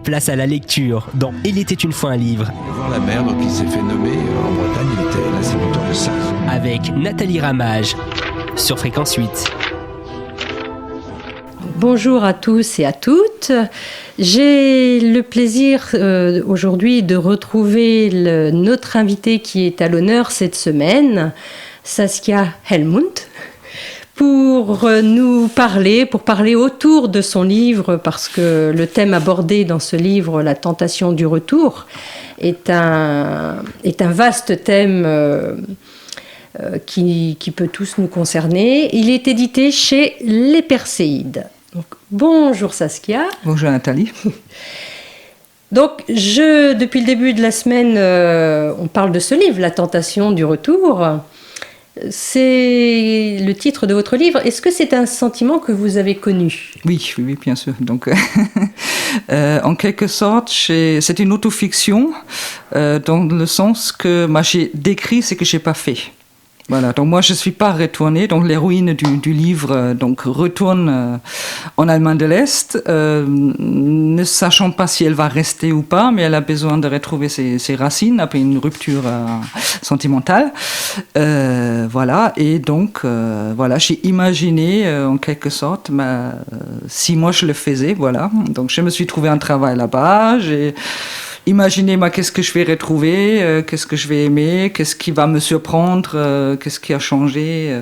Place à la lecture dans Il était une fois un livre. Voir la mer, donc il s'est fait nommer en Bretagne, il était l'instituteur de ça. Avec Nathalie Ramage sur Fréquence 8. Bonjour à tous et à toutes. J'ai le plaisir aujourd'hui de retrouver notre invité qui est à l'honneur cette semaine, Saskia Helmunt, pour parler autour de son livre, parce que le thème abordé dans ce livre, La tentation du retour, est un vaste thème qui peut tous nous concerner. Il est édité chez Les Perséides. Donc, bonjour Saskia. Bonjour Nathalie. Donc, depuis le début de la semaine, on parle de ce livre, La tentation du retour. C'est le titre de votre livre. Est-ce que c'est un sentiment que vous avez connu ? Oui, bien sûr. Donc, en quelque sorte, c'est une autofiction dans le sens que j'ai décrit ce que j'ai pas fait. Voilà, donc moi je ne suis pas retournée, donc l'héroïne du livre retourne en Allemagne de l'Est, ne sachant pas si elle va rester ou pas, mais elle a besoin de retrouver ses racines après une rupture sentimentale. Voilà, et donc j'ai imaginé en quelque sorte si moi je le faisais, voilà. Donc je me suis trouvé un travail là-bas, j'ai imaginez qu'est-ce que je vais retrouver, qu'est-ce que je vais aimer, qu'est-ce qui va me surprendre, qu'est-ce qui a changé,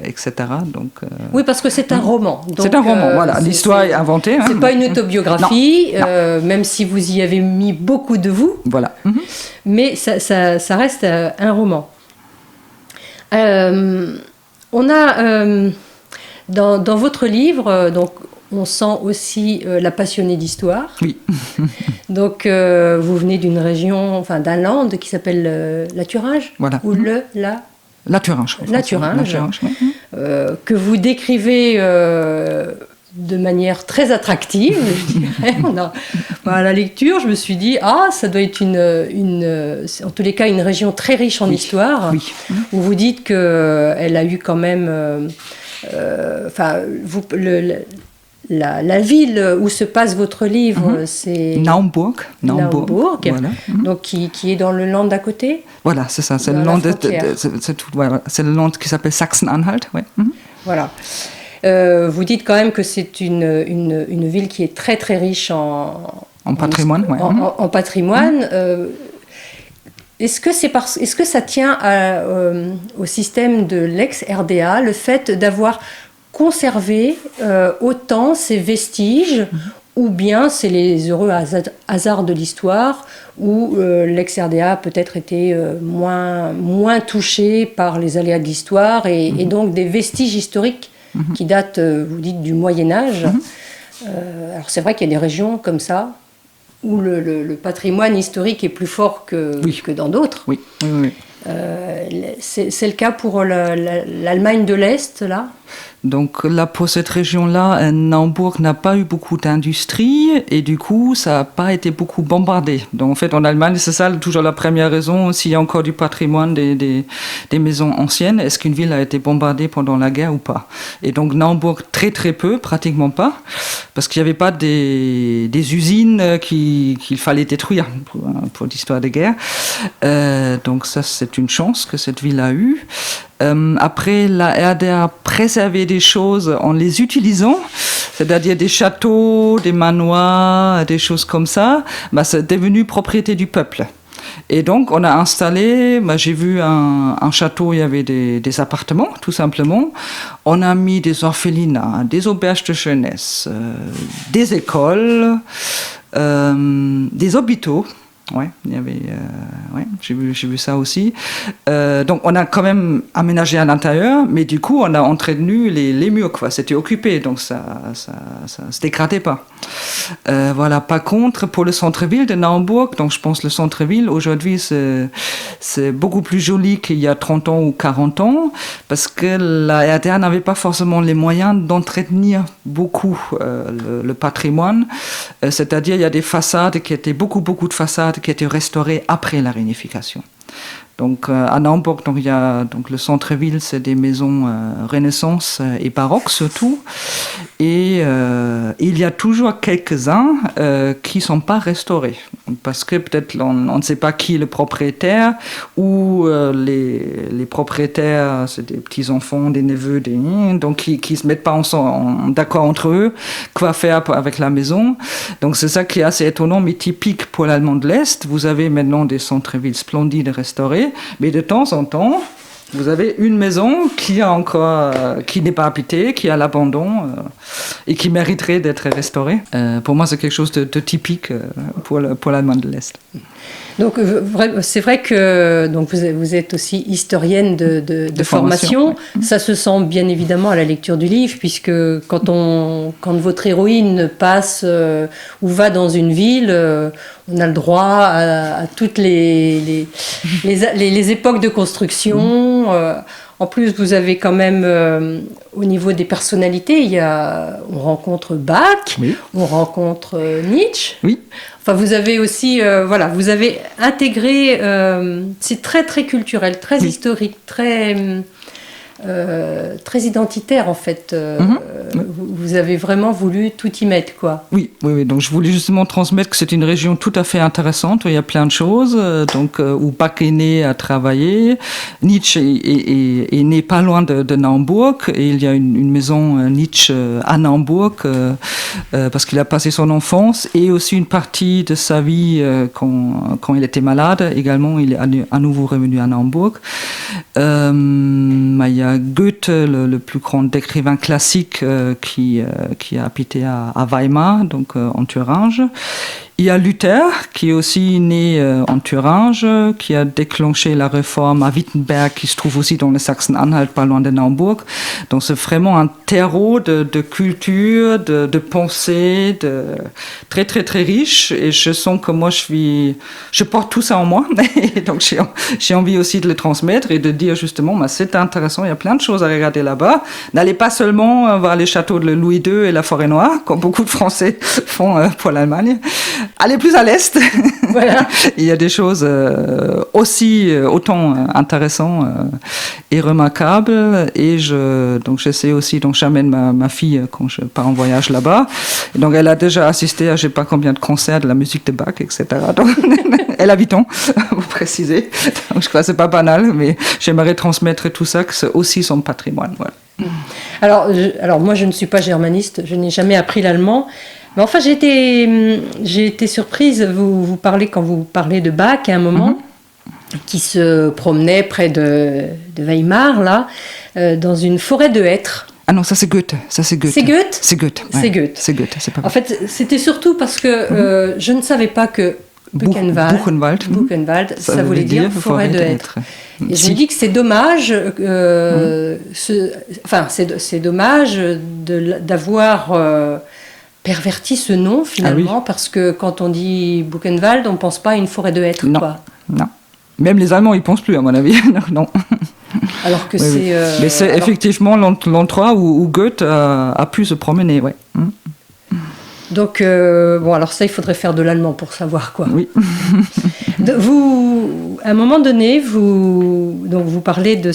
etc. Donc, oui, parce que c'est un roman. Donc, c'est un roman, voilà. L'histoire est inventée. C'est pas une autobiographie, non. Même si vous y avez mis beaucoup de vous. Voilà. Mais ça reste un roman. On a dans votre livre, donc, on sent aussi la passionnée d'histoire. Oui. Donc, vous venez d'une région, d'un land qui s'appelle la Thuringe. Voilà. Ou la Thuringe. La Thuringe. Oui. Que vous décrivez de manière très attractive, je dirais. À la lecture, je me suis dit, ça doit être en tous les cas une région très riche en histoire. Oui. Où vous dites qu'elle a eu quand même... La ville où se passe votre livre, c'est Naumburg. Voilà. Donc qui est dans le land d'à côté. Voilà, c'est ça. C'est le land c'est le land qui s'appelle Sachsen-Anhalt. Ouais. Voilà. Vous dites quand même que c'est une ville qui est très très riche en patrimoine. En patrimoine. Est-ce que ça tient au système de l'ex-RDA, le fait d'avoir conserver autant ces vestiges, ou bien c'est les heureux hasards de l'histoire où l'ex-RDA a peut-être été moins touché par les aléas de l'histoire et donc des vestiges historiques qui datent, vous dites, du Moyen-Âge. Alors c'est vrai qu'il y a des régions comme ça où le patrimoine historique est plus fort que dans d'autres. Oui. C'est le cas pour l'Allemagne de l'Est, là ? Donc là, pour cette région-là, Naumburg n'a pas eu beaucoup d'industrie et du coup, ça n'a pas été beaucoup bombardé. Donc en fait, en Allemagne, c'est ça toujours la première raison, s'il y a encore du patrimoine des maisons anciennes, est-ce qu'une ville a été bombardée pendant la guerre ou pas ? Et donc Naumburg, très très peu, pratiquement pas, parce qu'il n'y avait pas des usines qu'il fallait détruire pour l'histoire des guerres. Donc ça, c'est une chance que cette ville a eue. Après, la RDA a préservé des choses en les utilisant, c'est-à-dire des châteaux, des manoirs, des choses comme ça. C'est devenu propriété du peuple. Et donc, on a installé, j'ai vu un château, il y avait des appartements, tout simplement. On a mis des orphelinats, des auberges de jeunesse, des écoles, des hôpitaux. Ouais, il y avait, j'ai vu ça aussi. Donc on a quand même aménagé à l'intérieur, mais du coup on a entretenu les murs, quoi. C'était occupé, donc ça se dégradait pas. Voilà. Par contre, pour le centre-ville de Naumburg, donc je pense le centre-ville aujourd'hui c'est beaucoup plus joli qu'il y a 30 ans ou 40 ans, parce que la RDA n'avait pas forcément les moyens d'entretenir beaucoup le patrimoine. C'est-à-dire il y a des façades qui étaient beaucoup de façades qui étaient restaurées après la réunification. Donc à Naumburg, donc, il y a donc le centre-ville, c'est des maisons Renaissance et baroque surtout. Et il y a toujours quelques-uns qui ne sont pas restaurés. Parce que peut-être on ne sait pas qui est le propriétaire, ou les propriétaires, c'est des petits-enfants, des neveux, donc qui ne se mettent pas d'accord entre eux, quoi faire avec la maison. Donc c'est ça qui est assez étonnant, mais typique pour l'Allemagne de l'Est. Vous avez maintenant des centres-villes splendides restaurés, mais de temps en temps, vous avez une maison qui n'est pas habitée, qui est à l'abandon et qui mériterait d'être restaurée. Pour moi, c'est quelque chose de typique pour l'Allemagne de l'Est. Donc c'est vrai que donc vous êtes aussi historienne de formation. Oui. Ça se sent bien évidemment à la lecture du livre, puisque quand votre héroïne passe ou va dans une ville, on a le droit à toutes les époques de construction. En plus, vous avez quand même, au niveau des personnalités, on rencontre Bach, oui. On rencontre Nietzsche. Oui. Enfin, vous avez aussi, vous avez intégré, c'est très très culturel, très oui. Historique, très identitaire en fait. Vous avez vraiment voulu tout y mettre, quoi. Oui. Donc je voulais justement transmettre que c'est une région tout à fait intéressante où il y a plein de choses. Où Bach est né, a travaillé. Nietzsche est né pas loin de Naumburg, et il y a une maison Nietzsche à Naumburg parce qu'il a passé son enfance, et aussi une partie de sa vie quand il était malade. Également, il est à nouveau revenu à Naumburg. Il y a Goethe, le plus grand écrivain classique qui a habité à Weimar, donc en Thuringe. Il y a Luther, qui est aussi né en Thuringe, qui a déclenché la réforme à Wittenberg, qui se trouve aussi dans le Sachsen-Anhalt, pas loin de Naumburg. Donc c'est vraiment un terreau de culture, de pensée, très très très riche. Et je sens que moi je porte tout ça en moi. Et donc j'ai envie aussi de le transmettre et de dire justement, c'est intéressant, il y a plein de choses à regarder là-bas. N'allez pas seulement voir les châteaux de Louis II et la Forêt Noire, comme beaucoup de Français font pour l'Allemagne. Allez plus à l'Est. Voilà. Il y a des choses autant intéressantes et remarquables. Et j'essaie aussi, donc j'amène ma fille quand je pars en voyage là-bas. Et donc elle a déjà assisté à je ne sais pas combien de concerts de la musique de Bach, etc. Donc, elle a 8 ans, vous précisez. Donc je crois que ce n'est pas banal, mais j'aimerais transmettre tout ça, que c'est aussi son patrimoine. Voilà. Alors moi je ne suis pas germaniste, je n'ai jamais appris l'allemand. Mais enfin, j'ai été surprise, quand vous parlez de Bach à un moment, qui se promenait près de Weimar, là, dans une forêt de hêtres. Ah non, ça c'est Goethe. C'est Goethe. C'est Goethe ? C'est Goethe. Ouais. C'est Goethe, c'est pas vrai. En fait, c'était surtout parce que je ne savais pas que Buchenwald, ça voulait dire forêt de hêtres. Et je me dis que c'est dommage, c'est dommage d'avoir perverti ce nom finalement, parce que quand on dit Buchenwald, on ne pense pas à une forêt de hêtres. Non, quoi. Non. Même les Allemands, ils ne pensent plus, à mon avis. Non. Alors que c'est... Mais c'est effectivement l'endroit où Goethe a pu se promener, ouais. Donc, alors ça, il faudrait faire de l'allemand pour savoir, quoi. Oui. À un moment donné, vous parlez de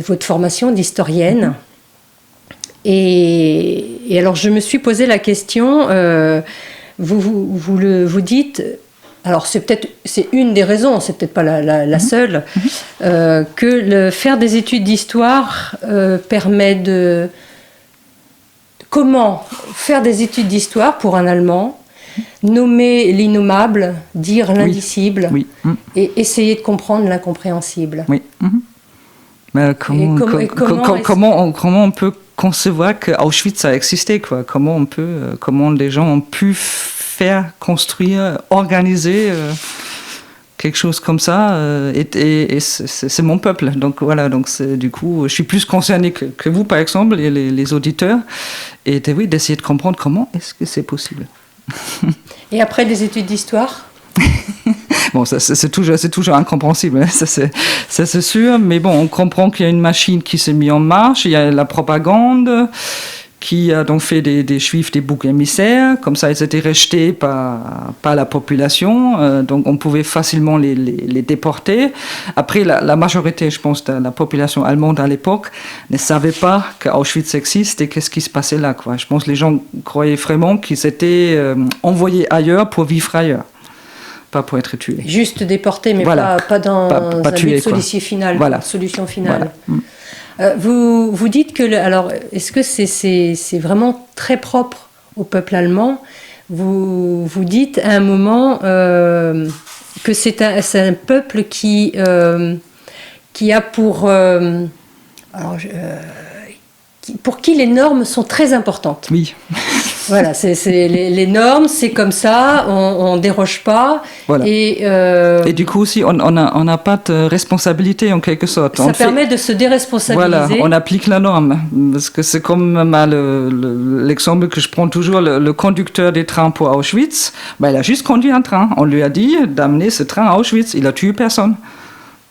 votre formation d'historienne. Et alors, je me suis posé la question, vous dites, alors c'est une des raisons, c'est peut-être pas la seule, que faire des études d'histoire permet de... Comment faire des études d'histoire pour un Allemand, nommer l'innommable, dire l'indicible, et essayer de comprendre l'incompréhensible. Oui. Mais comment on peut concevoir que Auschwitz a existé, quoi. Comment les gens ont pu faire, construire, organiser quelque chose comme ça, et c'est mon peuple. Donc voilà, du coup, je suis plus concerné que vous, par exemple, et les auditeurs, et d'essayer de comprendre comment est-ce que c'est possible. Et après des études d'histoire ? Bon, c'est toujours incompréhensible, ça c'est sûr, mais bon, on comprend qu'il y a une machine qui s'est mise en marche, il y a la propagande qui a donc fait des Juifs des boucs émissaires. Comme ça, ils étaient rejetés par la population. Donc, on pouvait facilement les déporter. Après, la majorité, je pense, de la population allemande à l'époque ne savait pas qu'Auschwitz existe et qu'est-ce qui se passait là, quoi. Je pense que les gens croyaient vraiment qu'ils étaient envoyés ailleurs pour vivre ailleurs. Pas pour être tués. Juste déportés, mais voilà. pas dans pas un tués, solution finale. Voilà. Solution finale. Voilà. Vous dites que... alors, est-ce que c'est vraiment très propre au peuple allemand? Vous dites à un moment que c'est un peuple qui a pour... pour qui les normes sont très importantes. Oui. Voilà, les normes, c'est comme ça, on déroge pas. Voilà. Et du coup aussi, on n'a pas de responsabilité en quelque sorte. Ça permet de se déresponsabiliser. Voilà, on applique la norme. Parce que c'est comme l'exemple que je prends toujours, le conducteur des trains pour Auschwitz, il a juste conduit un train. On lui a dit d'amener ce train à Auschwitz. Il a tué personne.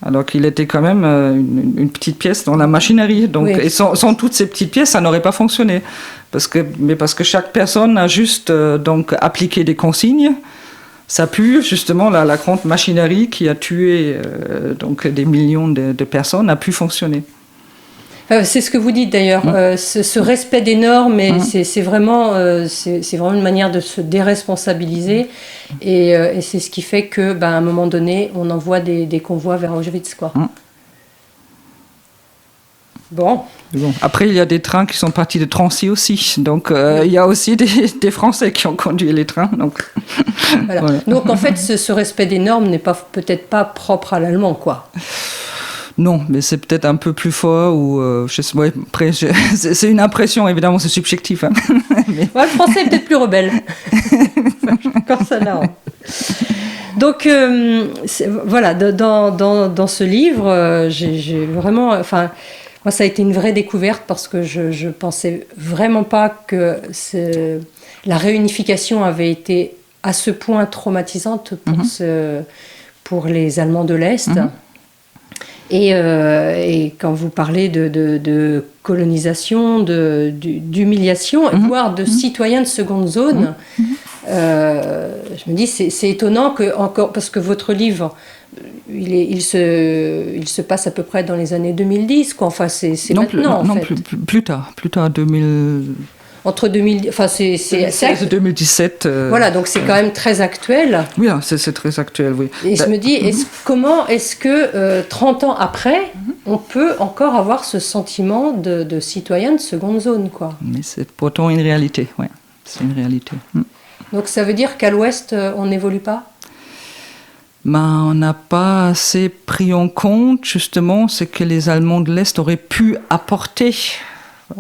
Alors qu'il était quand même une petite pièce dans la machinerie. Donc, oui. Et sans toutes ces petites pièces, ça n'aurait pas fonctionné. Parce que chaque personne a juste donc appliqué des consignes. Ça pue justement la grande machinerie qui a tué donc des millions de personnes a pu fonctionner. C'est ce que vous dites d'ailleurs, ce respect des normes, c'est vraiment une manière de se déresponsabiliser, et c'est ce qui fait que, à un moment donné, on envoie des convois vers Auschwitz, quoi. Bon. Après, il y a des trains qui sont partis de Drancy aussi, donc il y a aussi des Français qui ont conduit les trains. Donc, voilà. Donc en fait, ce respect des normes n'est peut-être pas propre à l'allemand, quoi. Non, mais c'est peut-être un peu plus fort ou après c'est une impression, évidemment, c'est subjectif. Hein. Mais... le français est peut-être plus rebelle. Quand ça là. Donc voilà, dans ce livre, j'ai vraiment, moi ça a été une vraie découverte parce que je pensais vraiment pas que la réunification avait été à ce point traumatisante pour les Allemands de l'Est. Et quand vous parlez de colonisation, d'humiliation, voire de citoyens de seconde zone, je me dis c'est étonnant que encore, parce que votre livre il se passe à peu près dans les années 2010, quoi. Enfin c'est maintenant en fait. Plus tard 2000. Entre 2000, c'est 2017. Voilà, donc c'est quand même très actuel. Oui, c'est très actuel, oui. Et je me dis, comment est-ce que 30 ans après, on peut encore avoir ce sentiment de citoyen de seconde zone, quoi. Mais c'est pourtant une réalité, oui. C'est une réalité. Donc ça veut dire qu'à l'Ouest, on n'évolue pas ? On n'a pas assez pris en compte, justement, ce que les Allemands de l'Est auraient pu apporter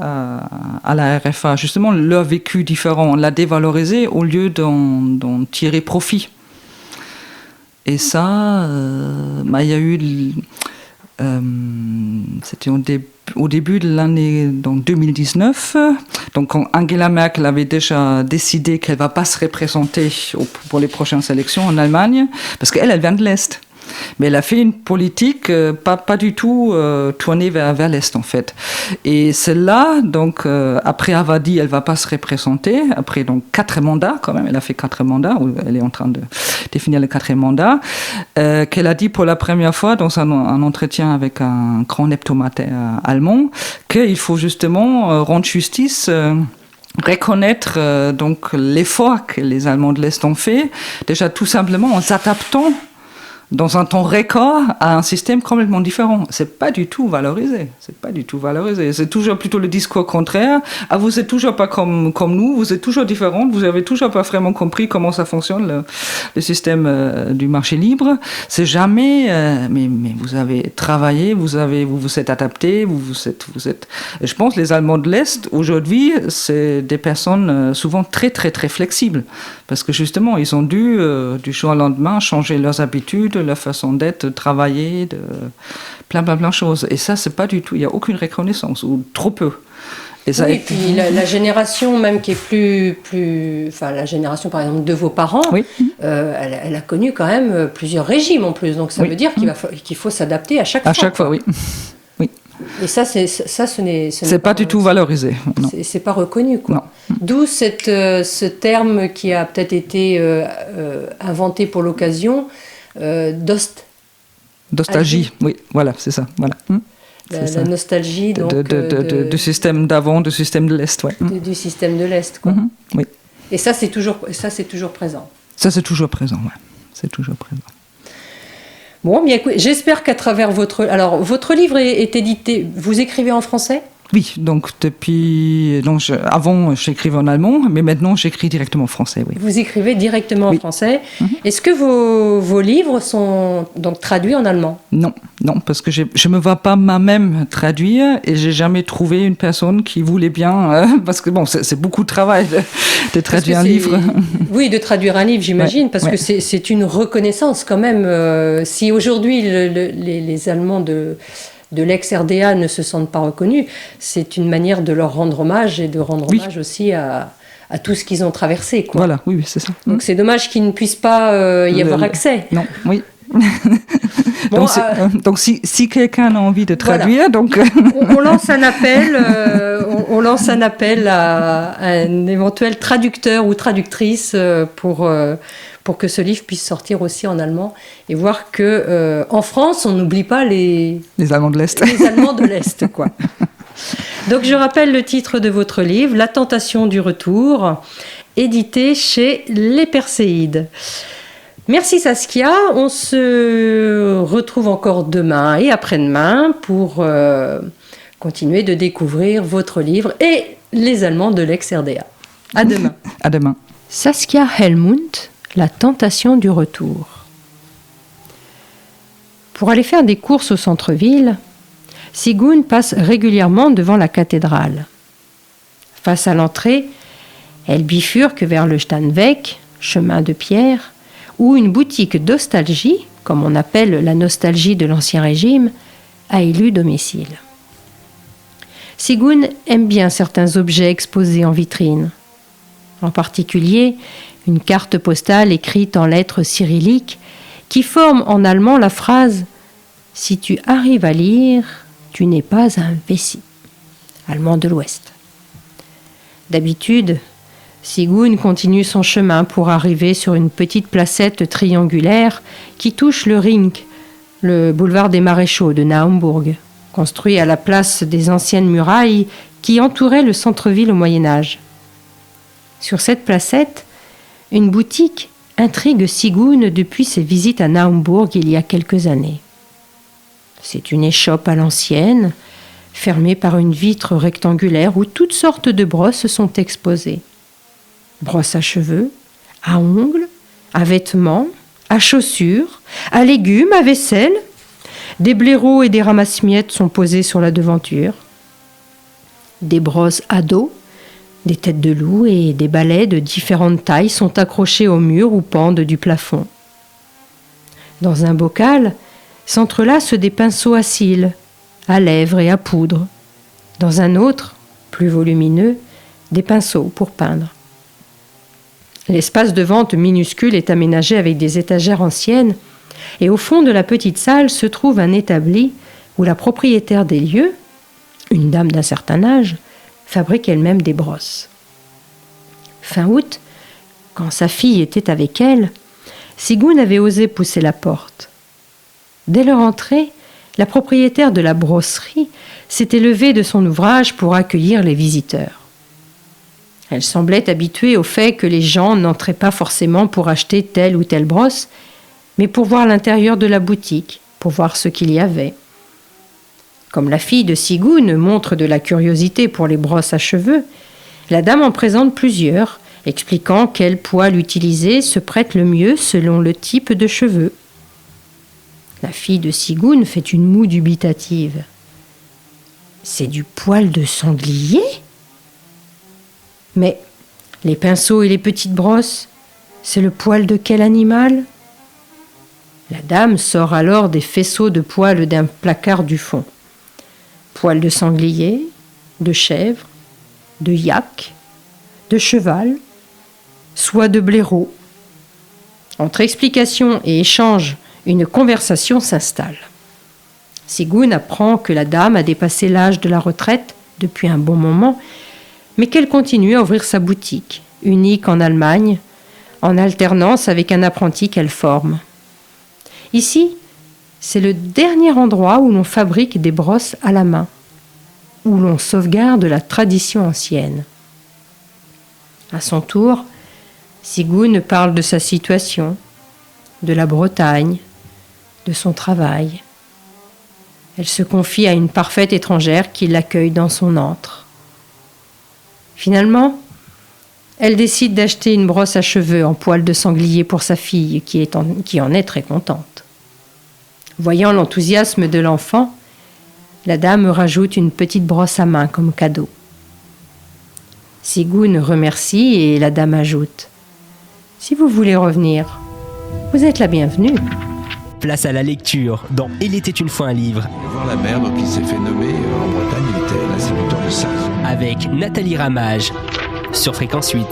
à la RFA, justement leur vécu différent, on l'a dévalorisé au lieu d'en tirer profit. Et ça, il y a eu, c'était au début de l'année, donc 2019, donc quand Angela Merkel avait déjà décidé qu'elle ne va pas se représenter pour les prochaines élections en Allemagne, parce qu'elle vient de l'Est. Mais elle a fait une politique pas du tout tournée vers l'Est, en fait. Et celle-là, donc, après avoir dit elle ne va pas se représenter, après donc 4 mandats, quand même, elle a fait 4 mandats, ou elle est en train de définir le 4e mandat, qu'elle a dit pour la première fois dans un entretien avec un grand hebdomadaire allemand qu'il faut justement rendre justice... reconnaître donc l'effort que les Allemands de l'Est ont fait, déjà tout simplement en s'adaptant dans un temps record à un système complètement différent. C'est pas du tout valorisé. C'est toujours plutôt le discours contraire. Ah, vous êtes toujours pas comme nous, vous êtes toujours différents, vous avez toujours pas vraiment compris comment ça fonctionne le système du marché libre. C'est jamais, mais vous avez travaillé, vous vous êtes adapté, vous êtes. Et je pense que les Allemands de l'Est aujourd'hui, c'est des personnes souvent très très très flexibles, parce que justement ils ont dû du jour au lendemain changer leurs habitudes, leur façon d'être, de travailler, de plein de choses. Et ça, c'est pas du tout, il n'y a aucune reconnaissance, ou trop peu. Et ça oui, puis la génération même qui est enfin la génération par exemple de vos parents, oui. Elle a connu quand même plusieurs régimes en plus, donc ça veut dire qu'il faut s'adapter à chaque fois. À chaque fois, oui. Oui. Et ça, ce n'est C'est pas du tout valorisé. Non. C'est pas reconnu, quoi. Non. D'où ce terme qui a peut-être été inventé pour l'occasion, Nostalgie, oui, voilà, c'est ça. Voilà. La nostalgie donc, du système d'avant, du système de l'Est. Ouais. Du système de l'Est, quoi. Oui. Et ça, c'est toujours présent. Ça, c'est toujours présent, ouais. C'est toujours présent. Bon, bien, j'espère qu'à travers votre livre est édité. Vous écrivez en français ? Oui, donc avant j'écrivais en allemand, mais maintenant j'écris directement en français. Oui. Vous écrivez directement en français. Est-ce que vos livres sont donc traduits en allemand ? Non, parce que je me vois pas moi-même traduire et j'ai jamais trouvé une personne qui voulait bien, parce que bon, c'est beaucoup de travail de traduire un livre. Oui, de traduire un livre, j'imagine, parce que c'est une reconnaissance quand même. Si aujourd'hui les Allemands de l'ex-RDA ne se sentent pas reconnus, c'est une manière de leur rendre hommage et de rendre hommage aussi à tout ce qu'ils ont traversé, quoi. Voilà, oui, c'est ça. Donc c'est dommage qu'ils ne puissent pas y avoir accès. Non, oui. Bon, donc si quelqu'un a envie de traduire, donc on lance un appel, on lance un appel à un éventuel traducteur ou traductrice pour que ce livre puisse sortir aussi en allemand et voir que en France on n'oublie pas les Allemands de l'Est. Les Allemands de l'Est, quoi. Donc je rappelle le titre de votre livre, La tentation du retour, édité chez Les Perséides. Merci Saskia, on se retrouve encore demain et après-demain pour continuer de découvrir votre livre et les Allemands de l'ex-RDA. À demain. À demain. Saskia Helmut, La tentation du retour. Pour aller faire des courses au centre-ville, Sigun passe régulièrement devant la cathédrale. Face à l'entrée, elle bifurque vers le Steinweg, chemin de pierre, où une boutique d'ostalgie, comme on appelle la nostalgie de l'Ancien Régime, a élu domicile. Sigun aime bien certains objets exposés en vitrine. En particulier, une carte postale écrite en lettres cyrilliques qui forme en allemand la phrase « Si tu arrives à lire, tu n'es pas un Wessi », allemand de l'Ouest. D'habitude, Sigun continue son chemin pour arriver sur une petite placette triangulaire qui touche le Ring, le boulevard des Maréchaux de Naumbourg, construit à la place des anciennes murailles qui entouraient le centre-ville au Moyen-Âge. Sur cette placette, une boutique intrigue Sigun depuis ses visites à Naumbourg il y a quelques années. C'est une échoppe à l'ancienne, fermée par une vitre rectangulaire où toutes sortes de brosses sont exposées. Brosses à cheveux, à ongles, à vêtements, à chaussures, à légumes, à vaisselle. Des blaireaux et des ramasse-miettes sont posés sur la devanture. Des brosses à dos, des têtes de loup et des balais de différentes tailles sont accrochés au mur ou pendent du plafond. Dans un bocal s'entrelacent des pinceaux à cils, à lèvres et à poudre. Dans un autre, plus volumineux, des pinceaux pour peindre. L'espace de vente minuscule est aménagé avec des étagères anciennes et au fond de la petite salle se trouve un établi où la propriétaire des lieux, une dame d'un certain âge, fabrique elle-même des brosses. Fin août, quand sa fille était avec elle, Sigun avait osé pousser la porte. Dès leur entrée, la propriétaire de la brosserie s'était levée de son ouvrage pour accueillir les visiteurs. Elle semblait habituée au fait que les gens n'entraient pas forcément pour acheter telle ou telle brosse, mais pour voir l'intérieur de la boutique, pour voir ce qu'il y avait. Comme la fille de Sigun montre de la curiosité pour les brosses à cheveux, la dame en présente plusieurs, expliquant quel poil utiliser se prête le mieux selon le type de cheveux. La fille de Sigun fait une moue dubitative. « C'est du poil de sanglier ? Mais les pinceaux et les petites brosses, c'est le poil de quel animal ? » La dame sort alors des faisceaux de poils d'un placard du fond. Poils de sanglier, de chèvre, de yak, de cheval, soit de blaireau. Entre explication et échange, une conversation s'installe. Sigune apprend que la dame a dépassé l'âge de la retraite depuis un bon moment, mais qu'elle continue à ouvrir sa boutique, unique en Allemagne, en alternance avec un apprenti qu'elle forme. Ici, c'est le dernier endroit où l'on fabrique des brosses à la main, où l'on sauvegarde la tradition ancienne. À son tour, Sigune parle de sa situation, de la Bretagne, de son travail. Elle se confie à une parfaite étrangère qui l'accueille dans son antre. Finalement, elle décide d'acheter une brosse à cheveux en poil de sanglier pour sa fille, qui en est très contente. Voyant l'enthousiasme de l'enfant, la dame rajoute une petite brosse à main comme cadeau. Sigune remercie et la dame ajoute « Si vous voulez revenir, vous êtes la bienvenue. » Place à la lecture dans Il était une fois un livre. Voir la mère, donc il s'est fait nommer en Bretagne, il était l'instituteur de Sars. Avec Nathalie Ramage sur Fréquence 8.